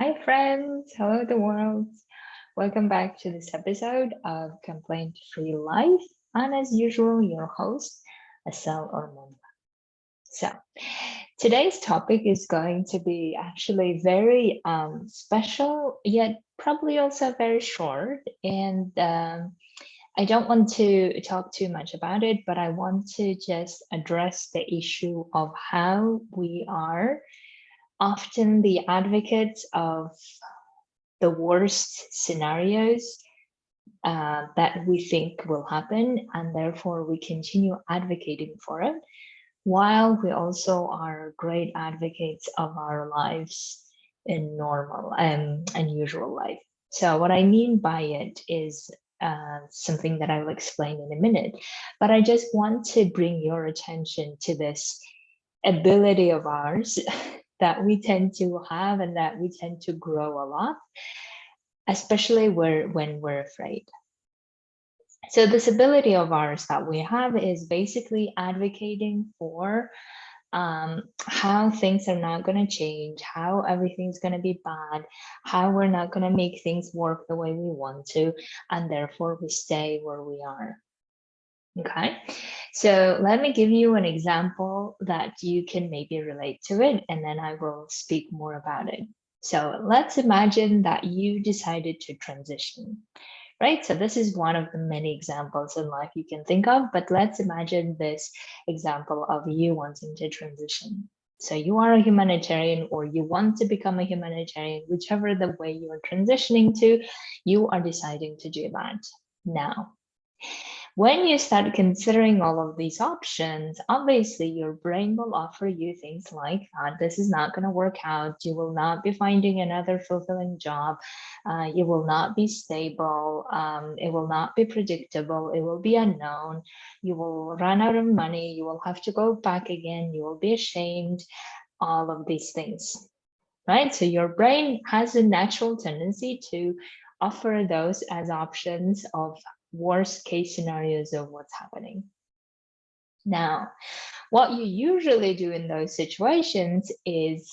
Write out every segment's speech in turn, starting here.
Hi, friends. Hello, the world. Welcome back to this episode of Complaint Free Life. And as usual, your host, Asel Ormond. So, today's topic is going to be actually very special, yet probably also very short. And I don't want to talk too much about it, but I want to just address the issue of how we are often the advocates of the worst scenarios that we think will happen, and therefore we continue advocating for it, while we also are great advocates of our lives in normal and usual life. So, what I mean by it is something that I will explain in a minute, but I just want to bring your attention to this ability of ours that we tend to have and that we tend to grow a lot, especially when we're afraid. So this ability of ours that we have is basically advocating for how things are not going to change, how everything's going to be bad, how we're not going to make things work the way we want to, and therefore we stay where we are. Okay, so let me give you an example that you can maybe relate to it, and then I will speak more about it. So let's imagine that you decided to transition, right? So this is one of the many examples in life you can think of, but let's imagine this example of you wanting to transition. So you are a humanitarian or you want to become a humanitarian, whichever the way you are transitioning to, you are deciding to do that now. When you start considering all of these options, obviously your brain will offer you things like this is not going to work out. You will not be finding another fulfilling job. You will not be stable. It will not be predictable. It will be unknown. You will run out of money. You will have to go back again. You will be ashamed. All of these things, right? So your brain has a natural tendency to offer those as options of worst case scenarios of what's happening. Now, what you usually do in those situations is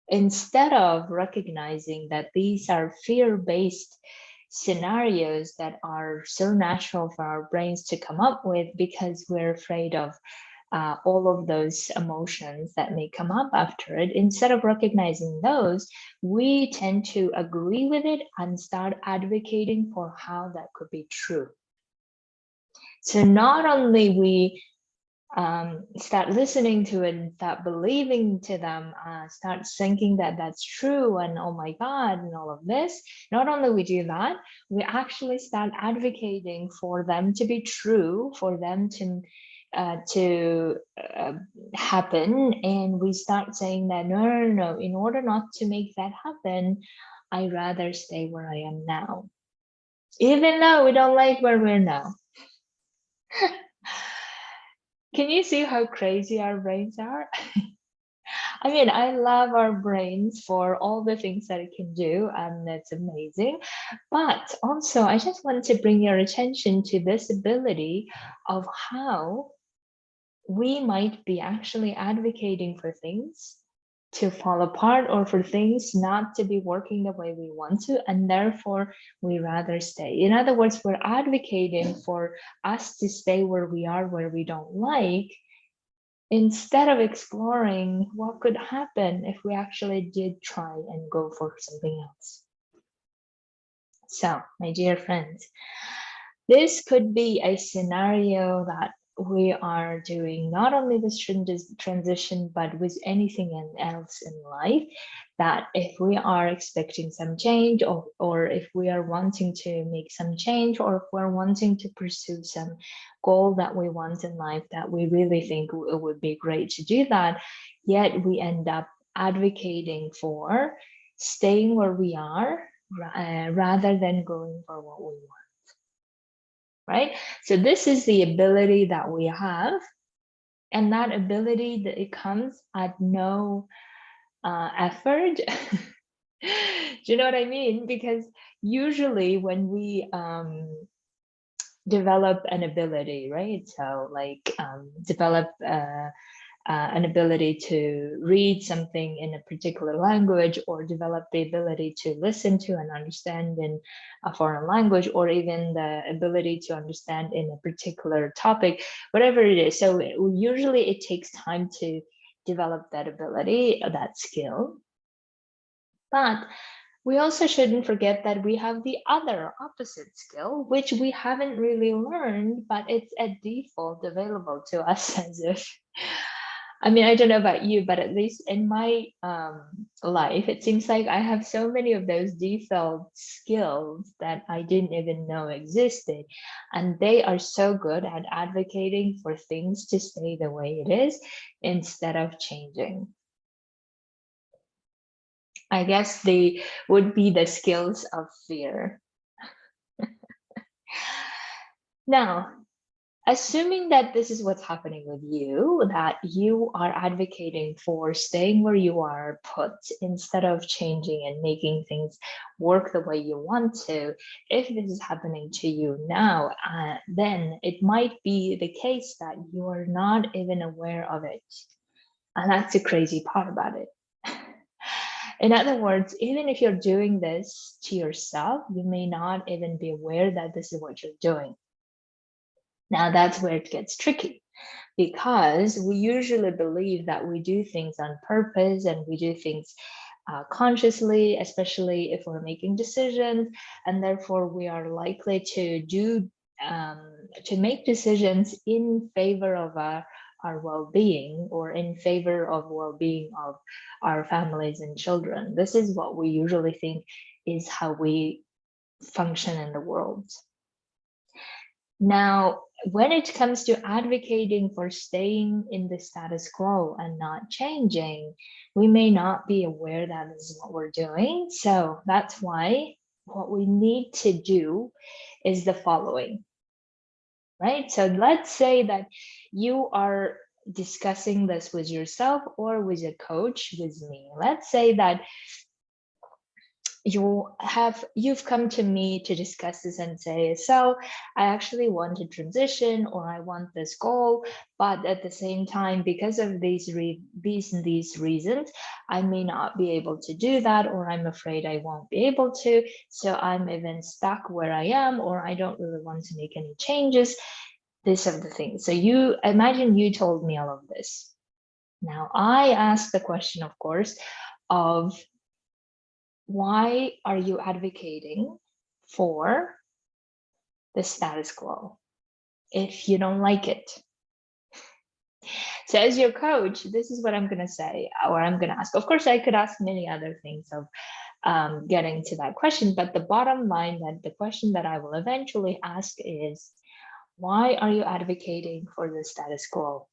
instead of recognizing that these are fear-based scenarios that are so natural for our brains to come up with because we're afraid of all of those emotions that may come up after it, instead of recognizing those, we tend to agree with it and start advocating for how that could be true. So not only we start listening to it and start believing to them, start thinking that that's true and oh my God and all of this, not only we do that, we actually start advocating for them to be true, for them to happen, and we start saying that no, in order not to make that happen, I rather stay where I am now, even though we don't like where we're now. Can you see how crazy our brains are? I mean, I love our brains for all the things that it can do, and it's amazing. But also, I just want to bring your attention to this ability of how we might be actually advocating for things to fall apart or for things not to be working the way we want to, and therefore we rather stay. In other words, we're advocating for us to stay where we are, where we don't like, instead of exploring what could happen if we actually did try and go for something else. So, my dear friends, this could be a scenario that we are doing not only this transition, but with anything else in life, that if we are expecting some change, or if we are wanting to make some change, or if we're wanting to pursue some goal that we want in life, that we really think it would be great to do that, yet we end up advocating for staying where we are rather than going for what we want. Right? So this is the ability that we have, and that ability that it comes at no effort. Do you know what I mean? Because usually when we develop an ability, right? So like develop an ability to read something in a particular language, or develop the ability to listen to and understand in a foreign language, or even the ability to understand in a particular topic, whatever it is. So usually it takes time to develop that ability, that skill. But we also shouldn't forget that we have the other opposite skill, which we haven't really learned, but it's at default available to us as if, I mean, I don't know about you, but at least in my life, it seems like I have so many of those default skills that I didn't even know existed. And they are so good at advocating for things to stay the way it is instead of changing. I guess they would be the skills of fear. Now, assuming that this is what's happening with you, that you are advocating for staying where you are put instead of changing and making things work the way you want to, if this is happening to you now, then it might be the case that you are not even aware of it. And that's the crazy part about it. In other words, even if you're doing this to yourself, you may not even be aware that this is what you're doing. Now that's where it gets tricky, because we usually believe that we do things on purpose and we do things consciously, especially if we're making decisions, and therefore we are likely to make decisions in favor of our well-being, or in favor of well-being of our families and children. This is what we usually think is how we function in the world. Now, when it comes to advocating for staying in the status quo and not changing, we may not be aware that this is what we're doing. So that's why what we need to do is the following, right? So let's say that you are discussing this with yourself or with a coach, with me. Let's say that you've come to me to discuss this and say, so I actually want to transition, or I want this goal, but at the same time, because of these reasons, I may not be able to do that, or I'm afraid I won't be able to. So I'm even stuck where I am, or I don't really want to make any changes. These are the things. So you imagine you told me all of this. Now I ask the question, of course, of why are you advocating for the status quo if you don't like it? So as your coach, this is what I'm going to say, or I'm going to ask. Of course, I could ask many other things of getting to that question, but the bottom line, that the question that I will eventually ask is, why are you advocating for the status quo?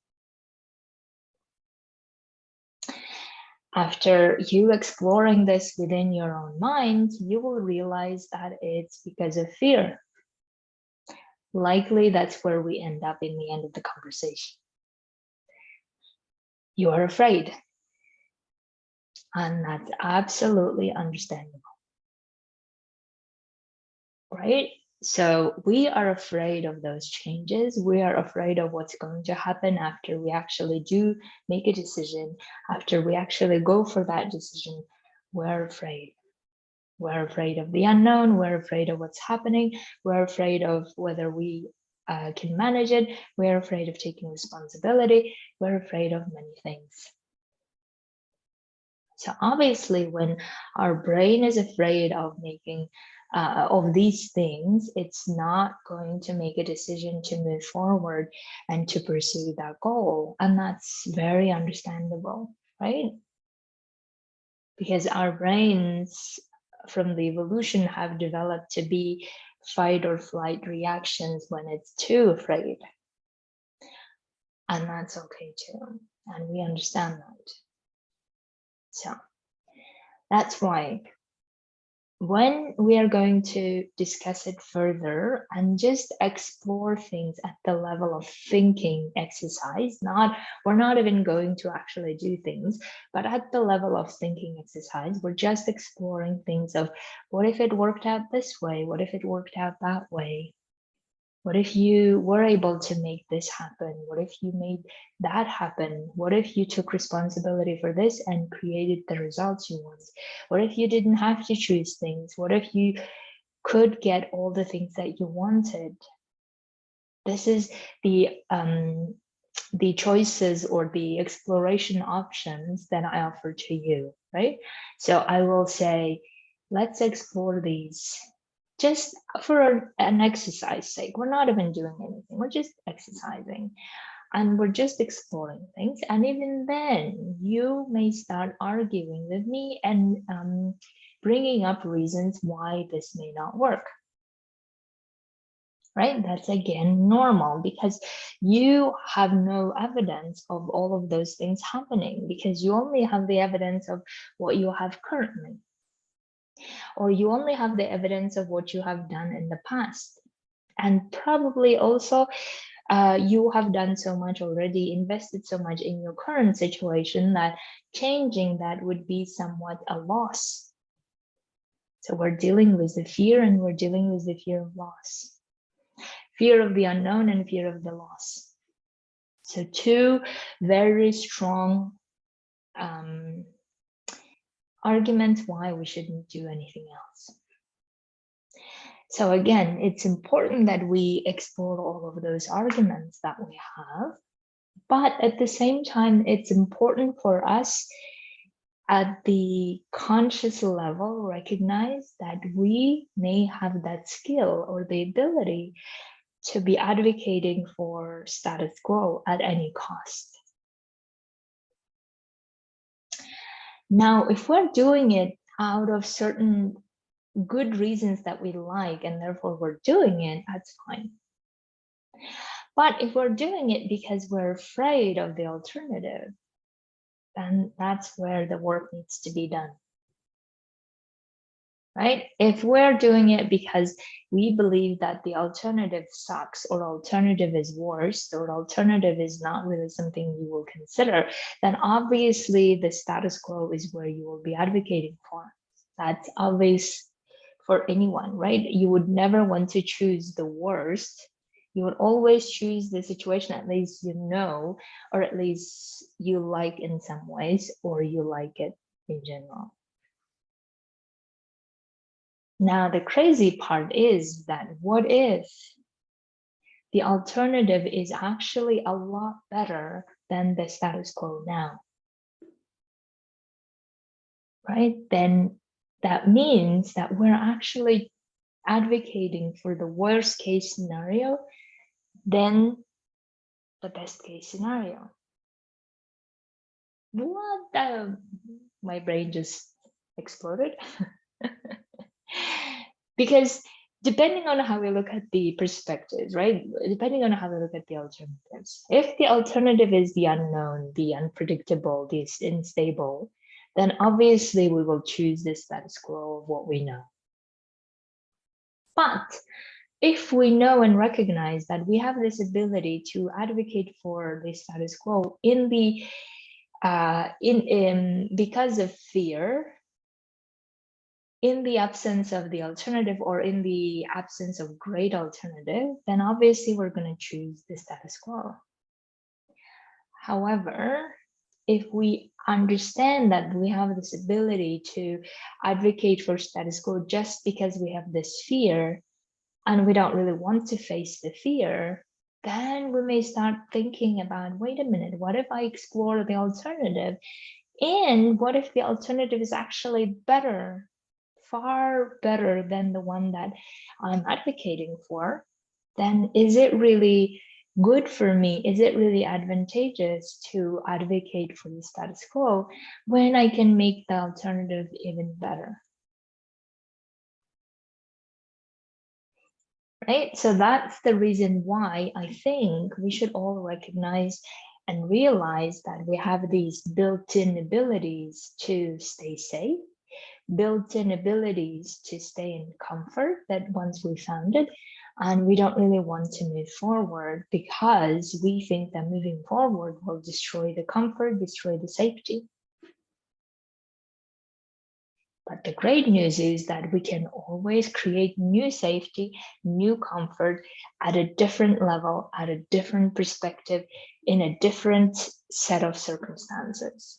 After you exploring this within your own mind, you will realize that it's because of fear. Likely that's where we end up in the end of the conversation. You are afraid. And that's absolutely understandable. Right? So we are afraid of those changes. We are afraid of what's going to happen after we actually do make a decision, after we actually go for that decision. We're afraid. We're afraid of the unknown. We're afraid of what's happening. We're afraid of whether we can manage it. We're afraid of taking responsibility. We're afraid of many things. So obviously, when our brain is afraid of making of these things, it's not going to make a decision to move forward and to pursue that goal. And that's very understandable, right? Because our brains from the evolution have developed to be fight or flight reactions when it's too afraid. And that's okay too. And we understand that. So that's why when we are going to discuss it further and just explore things at the level of thinking exercise, we're not even going to actually do things, but at the level of thinking exercise, we're just exploring things of, what if it worked out this way? What if it worked out that way? What if you were able to make this happen? What if you made that happen? What if you took responsibility for this and created the results you want? What if you didn't have to choose things? What if you could get all the things that you wanted? This is the choices or the exploration options that I offer to you, right? So I will say, let's explore these just for an exercise sake. We're not even doing anything. We're just exercising and we're just exploring things. And even then, you may start arguing with me and bringing up reasons why this may not work. Right? That's again normal because you have no evidence of all of those things happening because you only have the evidence of what you have currently, or you only have the evidence of what you have done in the past. And probably also you have done so much already, invested so much in your current situation that changing that would be somewhat a loss. So we're dealing with the fear and we're dealing with the fear of loss. Fear of the unknown and fear of the loss. So two very strong arguments why we shouldn't do anything else. So again, it's important that we explore all of those arguments that we have, but at the same time, it's important for us at the conscious level recognize that we may have that skill or the ability to be advocating for status quo at any cost. Now, if we're doing it out of certain good reasons that we like, and therefore we're doing it, that's fine. But if we're doing it because we're afraid of the alternative, then that's where the work needs to be done. Right? If we're doing it because we believe that the alternative sucks or alternative is worse or alternative is not really something you will consider, then obviously the status quo is where you will be advocating for. That's obvious for anyone, right? You would never want to choose the worst. You would always choose the situation at least you know, or at least you like in some ways, or you like it in general. Now, the crazy part is that what if the alternative is actually a lot better than the status quo now? Right? Then that means that we're actually advocating for the worst case scenario than the best case scenario. What? My brain just exploded. Because depending on how we look at the perspectives, right? Depending on how we look at the alternatives. If the alternative is the unknown, the unpredictable, the unstable, then obviously we will choose the status quo of what we know. But if we know and recognize that we have this ability to advocate for the status quo in the because of fear, in the absence of the alternative or in the absence of great alternative, then obviously we're going to choose the status quo. However, if we understand that we have this ability to advocate for status quo just because we have this fear and we don't really want to face the fear, then we may start thinking about, wait a minute, what if I explore the alternative? And what if the alternative is actually better, far better than the one that I'm advocating for? Then is it really good for me? Is it really advantageous to advocate for the status quo when I can make the alternative even better? Right? So that's the reason why I think we should all recognize and realize that we have these built-in abilities to stay safe, built-in abilities to stay in comfort that once we found it, and we don't really want to move forward because we think that moving forward will destroy the comfort, destroy the safety. But the great news is that we can always create new safety, new comfort at a different level, at a different perspective, in a different set of circumstances.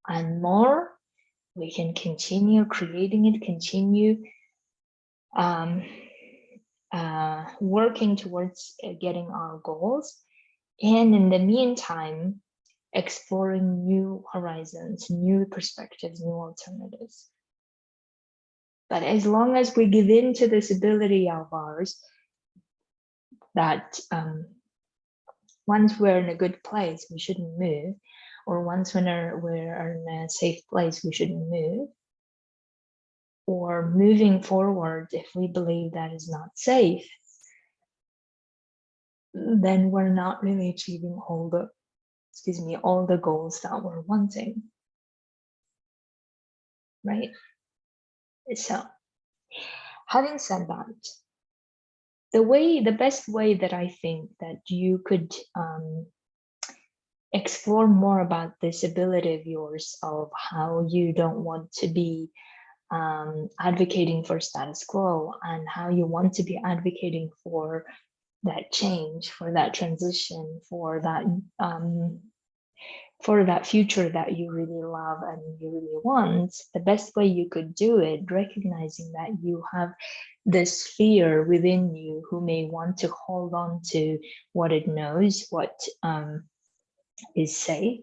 And more, we can continue creating it, continue working towards getting our goals. And in the meantime, exploring new horizons, new perspectives, new alternatives. But as long as we give in to this ability of ours, that once we're in a good place, we shouldn't move, or once we're in a safe place, we shouldn't move, or moving forward if we believe that is not safe, then we're not really achieving all the goals that we're wanting, right? So having said that, the best way that I think that you could explore more about this ability of yours of how you don't want to be advocating for status quo, and how you want to be advocating for that change, for that transition, for that future that you really love and you really want. The best way you could do it, recognizing that you have this fear within you who may want to hold on to what it knows, what is safe,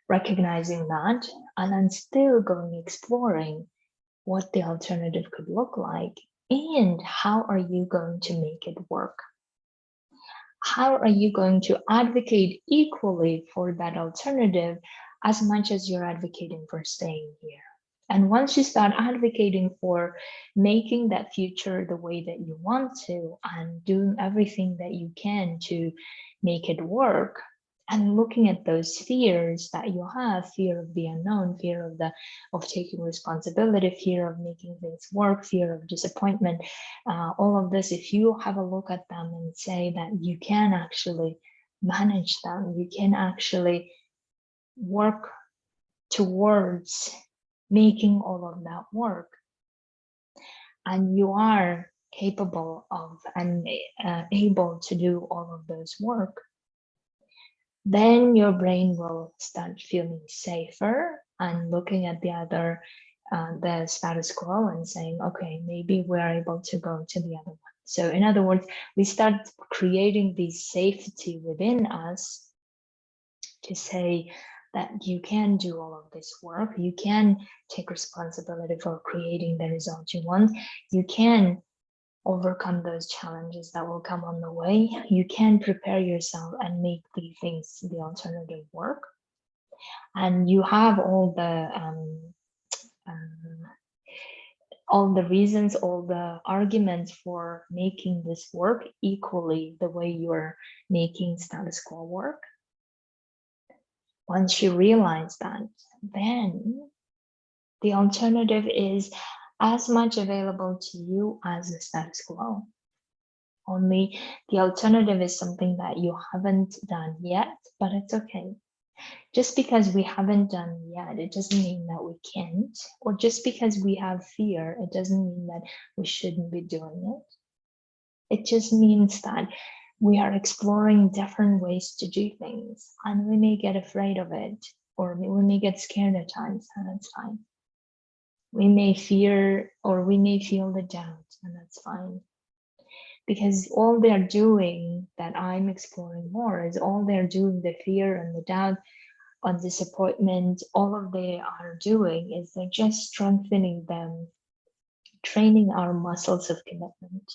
recognizing that, and then still going exploring what the alternative could look like, and how are you going to make it work? How are you going to advocate equally for that alternative as much as you're advocating for staying here? And once you start advocating for making that future the way that you want to, and doing everything that you can to make it work, and looking at those fears that you have, fear of the unknown, fear of taking responsibility, fear of making things work, fear of disappointment, all of this, if you have a look at them and say that you can actually manage them, you can actually work towards making all of that work, and you are capable of and able to do all of those work, then your brain will start feeling safer and looking at the status quo and saying, okay, maybe we're able to go to the other one. So in other words, we start creating this safety within us to say that you can do all of this work, you can take responsibility for creating the result you want, you can overcome those challenges that will come on the way, you can prepare yourself and make the alternative work, and you have all the reasons, all the arguments for making this work equally the way you're making status quo work. Once you realize that, then the alternative is as much available to you as the status quo. Only the alternative is something that you haven't done yet, but it's okay. Just because we haven't done yet, it doesn't mean that we can't, or just because we have fear, it doesn't mean that we shouldn't be doing it. It just means that we are exploring different ways to do things, and we may get afraid of it, or we may get scared at times, and that's fine. We may fear, or we may feel the doubt, and that's fine. Because all they're doing, that I'm exploring more, is all they're doing, the fear and the doubt and disappointment, all of they are doing is they're just strengthening them, training our muscles of commitment.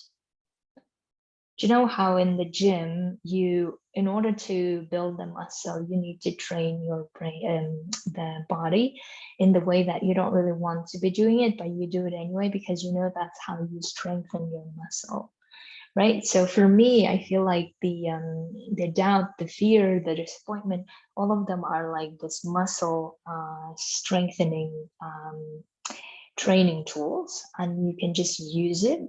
Do you know how in the gym, in order to build the muscle, you need to train your brain, the body in the way that you don't really want to be doing it, but you do it anyway, because you know that's how you strengthen your muscle, right? So for me, I feel like the doubt, the fear, the disappointment, all of them are like this muscle strengthening training tools, and you can just use it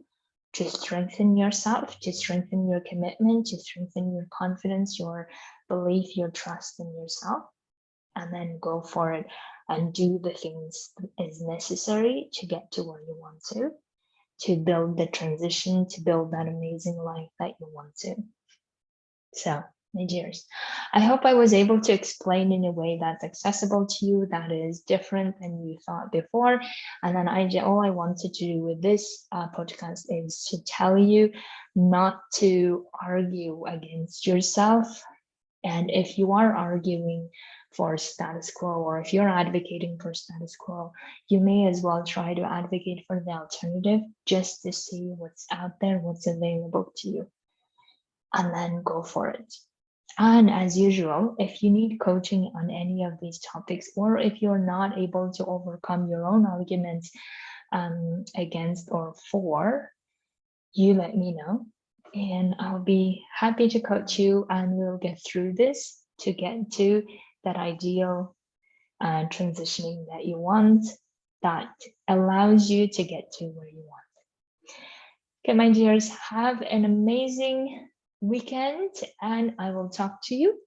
to strengthen yourself, to strengthen your commitment, to strengthen your confidence, your belief, your trust in yourself. and then go for it and do the things that is necessary to get to where you want to build the transition, to build that amazing life that you want to. So, my dears, I hope I was able to explain in a way that's accessible to you, that is different than you thought before. And then all I wanted to do with this podcast is to tell you not to argue against yourself. And if you are arguing for status quo, or if you're advocating for status quo, you may as well try to advocate for the alternative just to see what's out there, what's available to you, and then go for it. And as usual, if you need coaching on any of these topics, or if you're not able to overcome your own arguments against or for, you let me know, and I'll be happy to coach you, and we'll get through this to get to that ideal transitioning that you want, that allows you to get to where you want. Okay, my dears, have an amazing weekend, and I will talk to you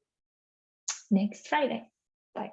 next Friday. Bye.